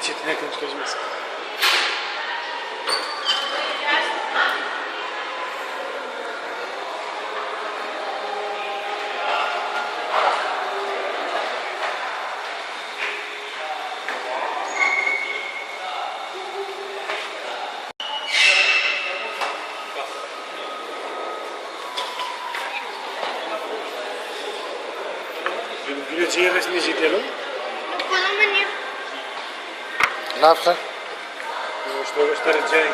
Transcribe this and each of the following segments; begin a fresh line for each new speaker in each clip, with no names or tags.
Çetin'e konuşacağız. Güleceği resmi çekelim.
Ne yaptın?
İşte göstereceğim.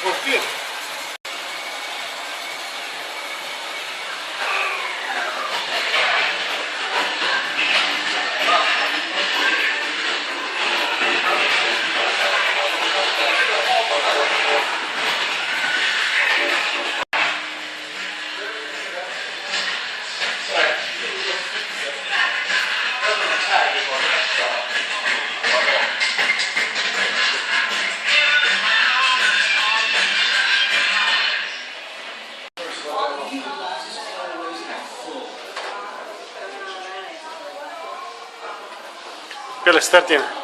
Korkuyor. Pela start tiene.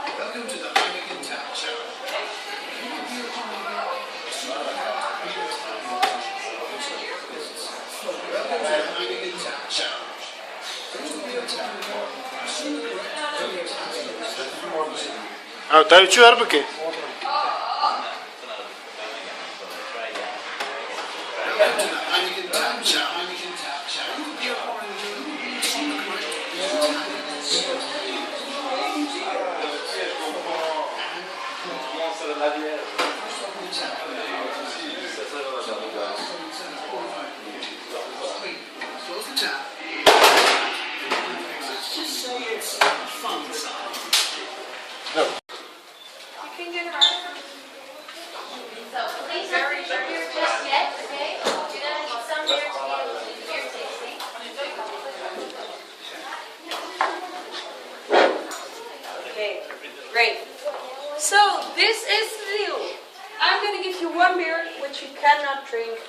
Tá o tio era porque
Okay, great. So this is the deal. I'm gonna give you one beer which you cannot drink